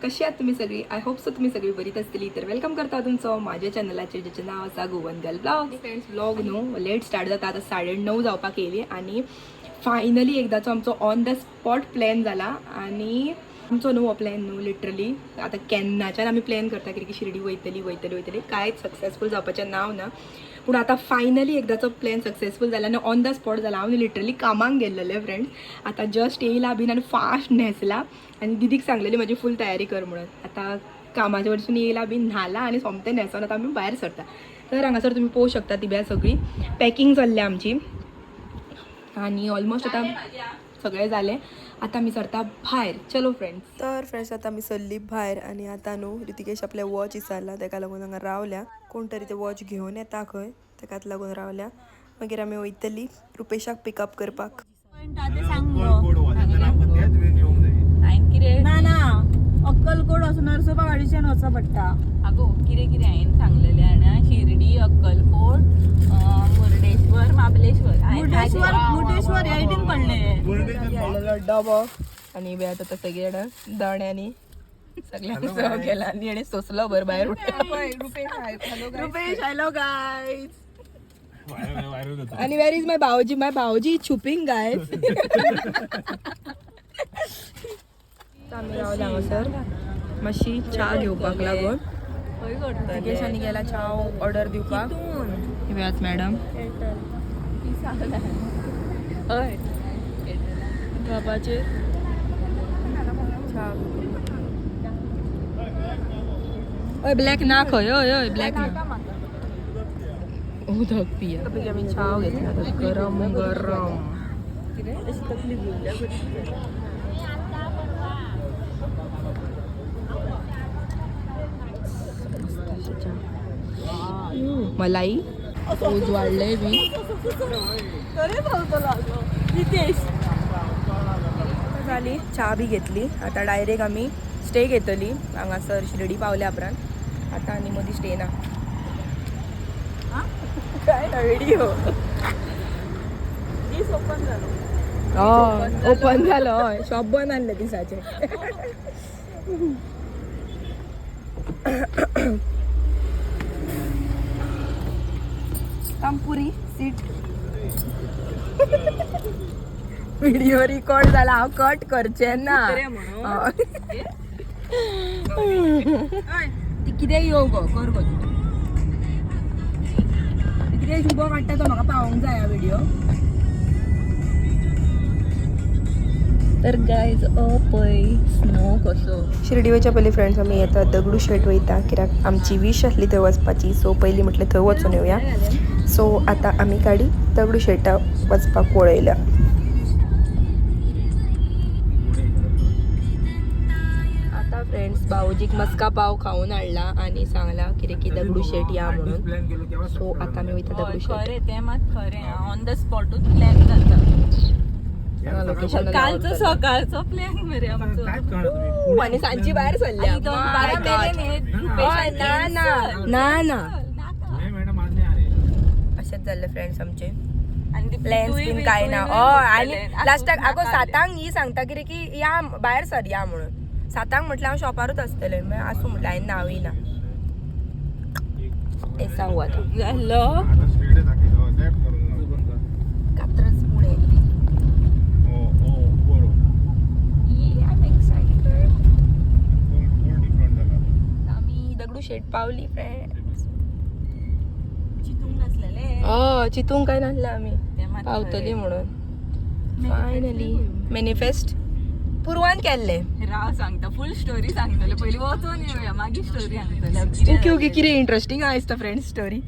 कशी आहात तुम्ही सगळी? आय होप सो तुम्ही सगळी बरीच असतील. तर वेलकम करता तुमचं माझ्या चॅनलाचेर ज्याचें नाव आसा Goan girl blog. Friends blog न्हू लेट स्टार्ट जाता, आता 9:30 जावपाक येयली आणि फायनली एकदाचो आमचो ऑन द स्पॉट प्लॅन जाला. आणि आमचो न्हू हो प्लॅन न्हू लिटरली आता केन्नाच्यान आमी प्लॅन करता की शिर्डी वयतली कांयच सक्सेसफूल जावपाचें नांव ना. पूण आता फायनली एकदाचो प्लॅन सक्सेसफूल जाला आनी ऑन द स्पॉट जाला. हांव लिटरली कामाक गेल्लेले फ्रेंड्स, आता जस्ट येयला बीन आनी फास्ट न्हेसला आनी दिदीक सांगलेली म्हाजी फूल तयारी कर म्हणून. आता कामाच्या वरसून येयला बीन न्हाला आनी सोमतें न्हेसोन आतां आमी भायर सरता. तर हांगासर तुमी पळोवंक शकता ती बॅग सगळी पॅकिंग चल्ल्या आमची आनी ऑलमोस्ट आता सगळें जालें. आता आमी सरता भायर. चलो फ्रेंड्स. तर फ्रेंड्स आता आमी सरली भायर आनी आतां न्हू रितिकेश आपल्या वॉच विसरला, ताका लागून हांगा रावल्या. कोण तरी ते वॉच घेवन येता खंय, ताकाच लागून रावल्या. मागीर आमी वयतली रुपेशाक पिकअप करपाक. अक्कलकोट वचून नरसोबा गाडीच्यान वचपा पडटा. अगो कितें कितें हांवें सांगलेलें आनी शिर्डी, अक्कलकोट, मुर्डेश्वर, महाबलेश्वर. मुर्डेश्वर एटीन पडले डबो आनी बी आतां सगळे जाणां दाण्यानी सगळ्यांनी सर्व केला आनी हेणे सोसलो बरं भायर. Rupesh hello guys. आणि वेर इज माय भाऊजी? माय भाऊजी छुपिंग गायज. आमी रावले हांगासर मातशी च्या घेवपाक लागून. निकेशांनी गेला च्या ऑर्डर दिवपाक. व्याच मॅडम हय बाबाचे हय ब्लॅक ना खंय. हय ब्लॅक ना. उदक पिया पयलीं आमी च्या घेतला आतां गरम गरम. मलाई रोज वाढले बी. झाली च्या बी घेतली. आता डायरेक्ट आमी स्टे घेतली हांगासर शिर्डी पावल्या उपरांत. आता आनी मदीं स्टे ना काय ना व्हिडिओ ओपन जालो. हय शॉप बंद आणले दिसाचे. तामपुरी सीट व्हिडिओ रिकॉर्ड जाला, हांव कट करचें ना. ती कितें येव गो कर गो तूं कितें शुभो काडटा तो म्हाका पावोंक जाय हा व्हिडिओ. तर गायज पळय स्नो कसो. शिर्डी वयच्या पयलीं फ्रेंड्स आमी येता दगडूशेठ वयता, कित्याक आमची वीश आसली थंय वचपाची. सो पयलीं म्हटलें थंय वचून येवया. सो आतां आमी गाडी दगडूशेठा वचपाक पळयल्या. आता फ्रेंड्स भाऊजीक मस्का पाव खाऊन हाडला आनी सांगला कितें की दगडूशेठ या म्हणून. सो आतां आमी वयता दगडूशेठ. खरें तें मात खरें. ऑन द स्पॉटूच प्लॅन जाता. लोकेशन कालचो सकाळचो प्लॅन मरे आमचो आनी सांजची भायर सरल्या. ना अशेंच जाल्ले फ्रेंड्स आमचे. प्लॅन्स बीन काय ना. हय आनी लास्टाक आगो 7 ही सांगता कितें की या भायर सर या म्हणून. 7 म्हटल्यार हांव शॉपारूच आसतलें. मागीर आसूं म्हटलें हांवें नावय ना ते सांगू आतां. जालो कात्रज पुणे. आमी दगडूशेठ पावली फ्रेंड्स. चितूंक नासलेले चितूंक काय नासलें आमी तें मात पावतली म्हणून. फायनली मॅनिफेस्ट पुरवान केल्ले. राव सांगता फुल स्टोरी सांगतले. पयलीं वचून येवया मागीर स्टोरी सांगतले. ओके कितें इंटरेस्टिंग आसता friends story.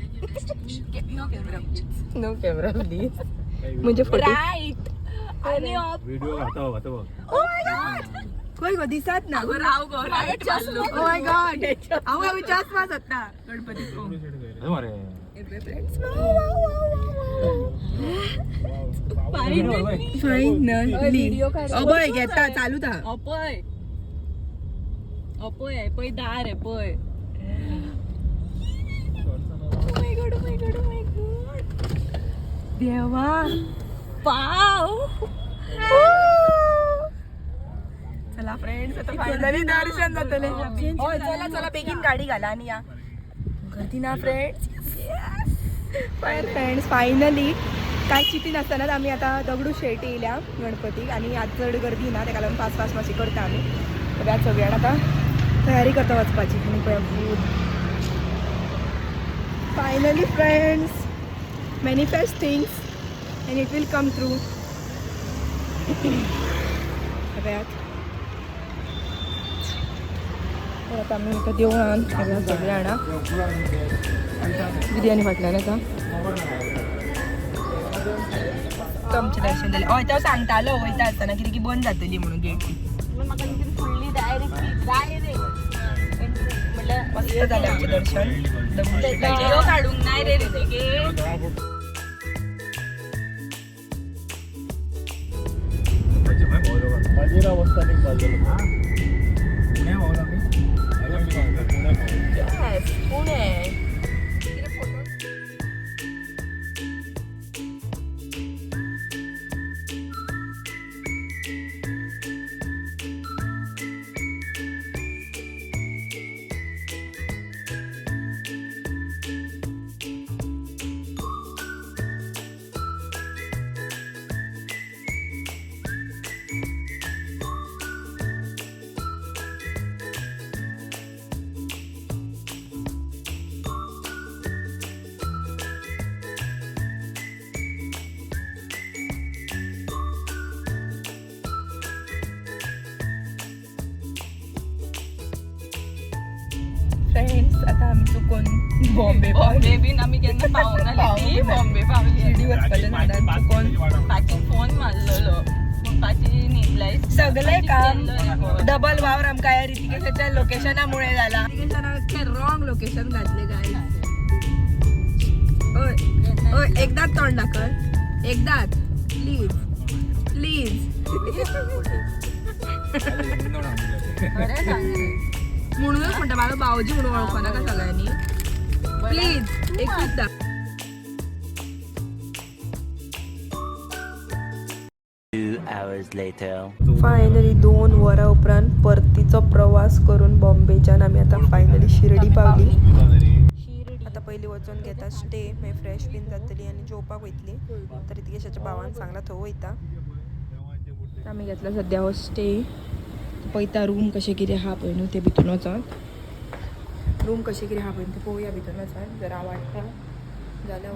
No camera please. म्हणजे फोटो राईट आणि व्हिडिओ घाता खंय गो दिसत ना. राव गो राईट चाललो. ओ माय गॉड हांव चष्मा जाता गणपतीक. फायनली अबय घेता चालू था. अपय आहे पळय दार आहे पळय. देवा पाव. चला फ्रेंड्स फायनली दर्शन जातले होय चला चला बेगीन गाडी घाला आणि या गर्दी ना फ्रेंड्स फायनली काय चिती नसतानाच आम्ही आता दगडू शेट येयल्या गणपतीक आणि आज चड गर्दी ना ताका लागून फास्ट मातशी करता आमी सगळ्यात सगळ्यात आता तयारी करता वचपाची आनी पळय food finally friends manifest things and it will come true. आता आम्ही इथं देवळान सगळे आणा बिर्याणी फाटल्यान आता आमचे दर्शन जालें हय तो सांगतालो वयता आसतना कितें की बंद जातली म्हणून गेट मस्त जालें आमचें दर्शन व्हिडिओ काढूंक नाही रे ऋतिकेश. Yes, पुणे फ्रेंड्स आता आम्ही चुकून बॉम्बे बॉम्बे बीन आम्ही केन्ना पावूंक नासली बॉम्बे पावली शिर्डी वचपाचें नादान चुकून पाची फोन मारलेलो पाची न्हिदलाय सगळे काम डबल वावर आमकां ह्या ऋतिकेशाच्या लोकेशनामुळे झाला ऋतिकेशान रॉंग लोकेशन घातले काय ओय एकदाच तोंड दाखल एकदाच प्लीज प्लीज खरें सांग रे. म्हणूनच म्हणटा मला भाऊजी म्हणून ओळखो नाका सगळ्यांनी प्लीज एकदा फायनली 2 वरां उपरांत परतीचो प्रवास करून बॉम्बेच्यान आमी आतां फायनली शिर्डी पावली आता पयलीं वचून घेता स्टे मागीर फ्रेश बीन जातली आनी जेवपाक वयतली तर ऋतिकेशाच्या भावान सांगला थंय वयता आमी घेतला सद्या हो स्टे पळयता रूम कशें कितें आहा पळय न्हू ते भितून वचोन रूम कशें कितें आहा पळय ते पळोवया भितून वचोन जर आवडटा जाल्यार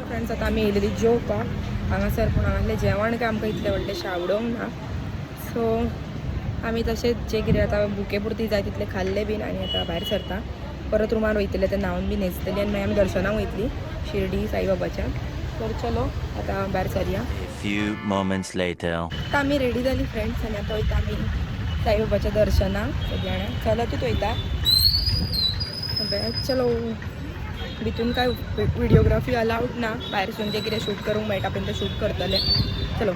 फ्रेंड्स आतां आमी येयलेली जेवपाक हांगासर पूण हांगासलें जेवण काय आमकां इतलें व्हडलेंशें आवडोंक ना सो आमी तशेंच जें कितें आतां बुके पुरती जाय तितलें खाल्लें बीन आनी आतां भायर सरता परत रुमान वयतले ते न्हांवन बी न्हेसतली आनी मागीर आमी दर्शनाक वयतली शिर्डी साईबाबाच्या तर चलो आतां भायर सरया आतां आमी रेडी जाली फ्रेंड्स आनी आतां वयता आमी साईबाबाच्या दर्शनाक सगळीं जाणां चलतूच वयता चलो भितून काय व्हिडिओग्राफी अलाउड ना भायरसून जे कितें शूट करूंक मेळटा पळय तें शूट करतले चलो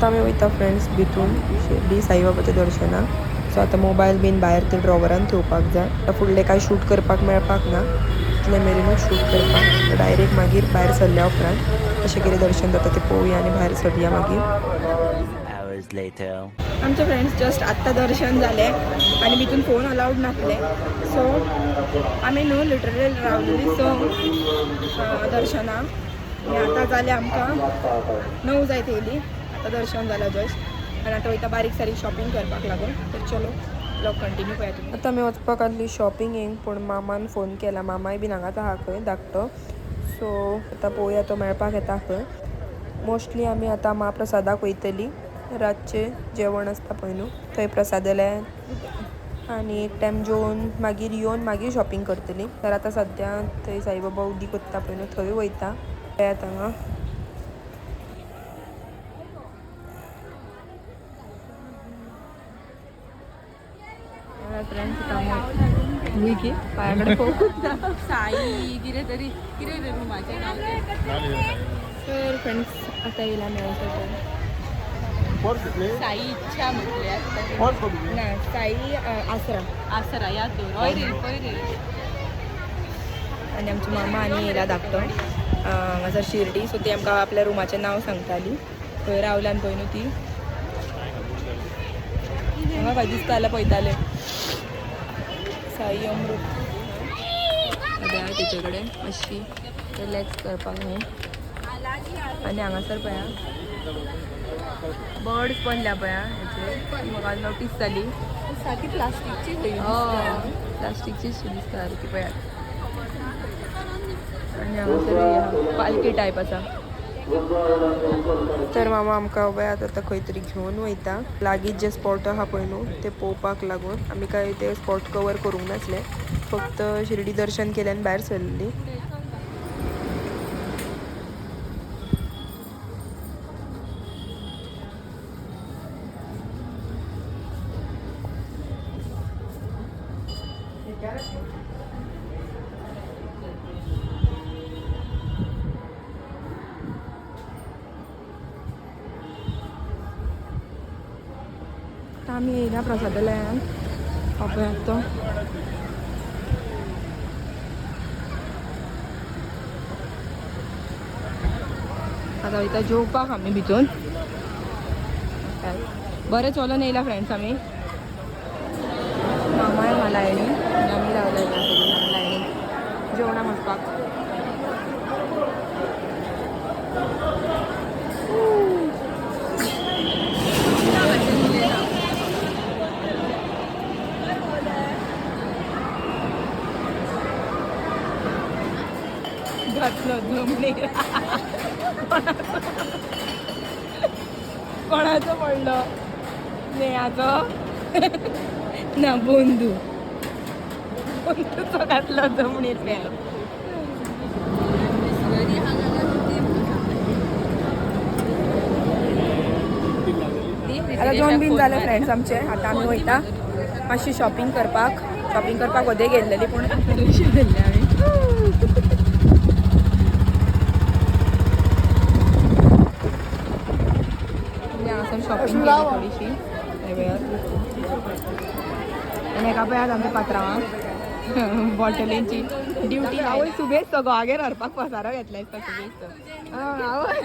आता आम्ही वयता फ्रेंड्स भितून शिर्डी साईबाबाच्या दर्शनाक. सो आता मोबायल बीन भायर ते ड्रॉवरान ठेवपाक जाय. आता फुडलें काय शूट करपाक मेळपाक ना, इतले मेरेनूच शूट करपाक. डायरेक्ट मागीर भायर सरल्या उपरांत कशें कितें दर्शन जाता तें पळोवया आनी भायर सरया मागीर. आमचे फ्रेंड्स जस्ट आत्ता दर्शन जाले आणि भितून फोन अलाउड नासले. सो आमी न्हू लिटरली रावलेली सो दर्शनाक. आनी आतां जालें आमकां 9 जायत येयली. आतां दर्शन जालां जस्ट आनी आतां वयता बारीक सारीक शॉपिंग करपाक लागून. तर चलो ब्लॉग कंटिन्यू करूया तुम्ही. आतां आमी वचपाक आसली शॉपिंगेक, पूण मामान फोन केला. मामाय बीन हांगाच आहा खंय धाकटो. सो आतां पळोवया तो मेळपाक येता खंय. मोस्टली आमी आतां महाप्रसादाक वयतली. रातचें जेवण आसता पळय न्हू थंय प्रसादालयान आनी एक टायम जेवन मागीर येवन मागीर शॉपिंग करतली. तर आतां सद्या थंय साईबाबा उदीक कोत्ता पळय न्हू थंय वयता. पळयात हांगा पाया कडेन पळोवंक साई कितें तरी कितें रुमाचें नांव तें. तर फ्रेंड्स आतां येयला मेळटा साई इच्छा म्हटल्यार ना साई आसरा आसरा याद दवर. हय रे पळय रे. आनी आमची मामा आनी येयला धाकटो हांगासर शिर्डी. सो ती आमकां आपल्या रुमाचें नांव सांगताली. खंय रावल्यान पळय न्हू ती. हांगा काय दिसता जाल्यार पळयतालें साई अमृत सद्या तेचे कडेन मातशी रिलॅक्स करपाक न्हू. आनी हांगासर पळया बर्ड्स पडल्या पळया हेचेर. म्हाका नोटीस जाली सारकी प्लास्टीकची प्लास्टीकची दिसता सारकी पळयात. आनी हांगासर पालकी टायप आसा. तर मामा आमकां वयात आतां खंय तरी घेवन वयता. लागींच जे स्पॉट आहा पळय न्हू ते पळोवपाक लागून. आमी काय ते स्पॉट कवर करूंक नासले, फक्त शिर्डी दर्शन केले आनी भायर सरलेली. आमी येयल्या प्रसादालयान पळयात तो. आतां वयता जेवपाक आमी भितून. बरें चलोन येयला फ्रेंड्स आमी. मामाय मला लायणी आनी आमी रावल्या लायणी जेवणाक वचपाक. घातलो जमनीर. कोणाचो पडलो नेहाचो ना बंधूचो घातलो जमनीर पेलो. आतां 2 बीन जाले फ्रेंड्स आमचे. आतां आमी वयता मातशी शॉपिंग करपाक वदे गेल्लेली पूण पयशे दिल्ले आमी. शॉपिंग केली थोडीशी आनी हेका पळयात आमच्या पात्रांवाक बॉटलींची ड्युटी. आवय सुबेज तो गोवागेर व्हरपाक पसारो घेतला दिसता सुबेज तो. आवय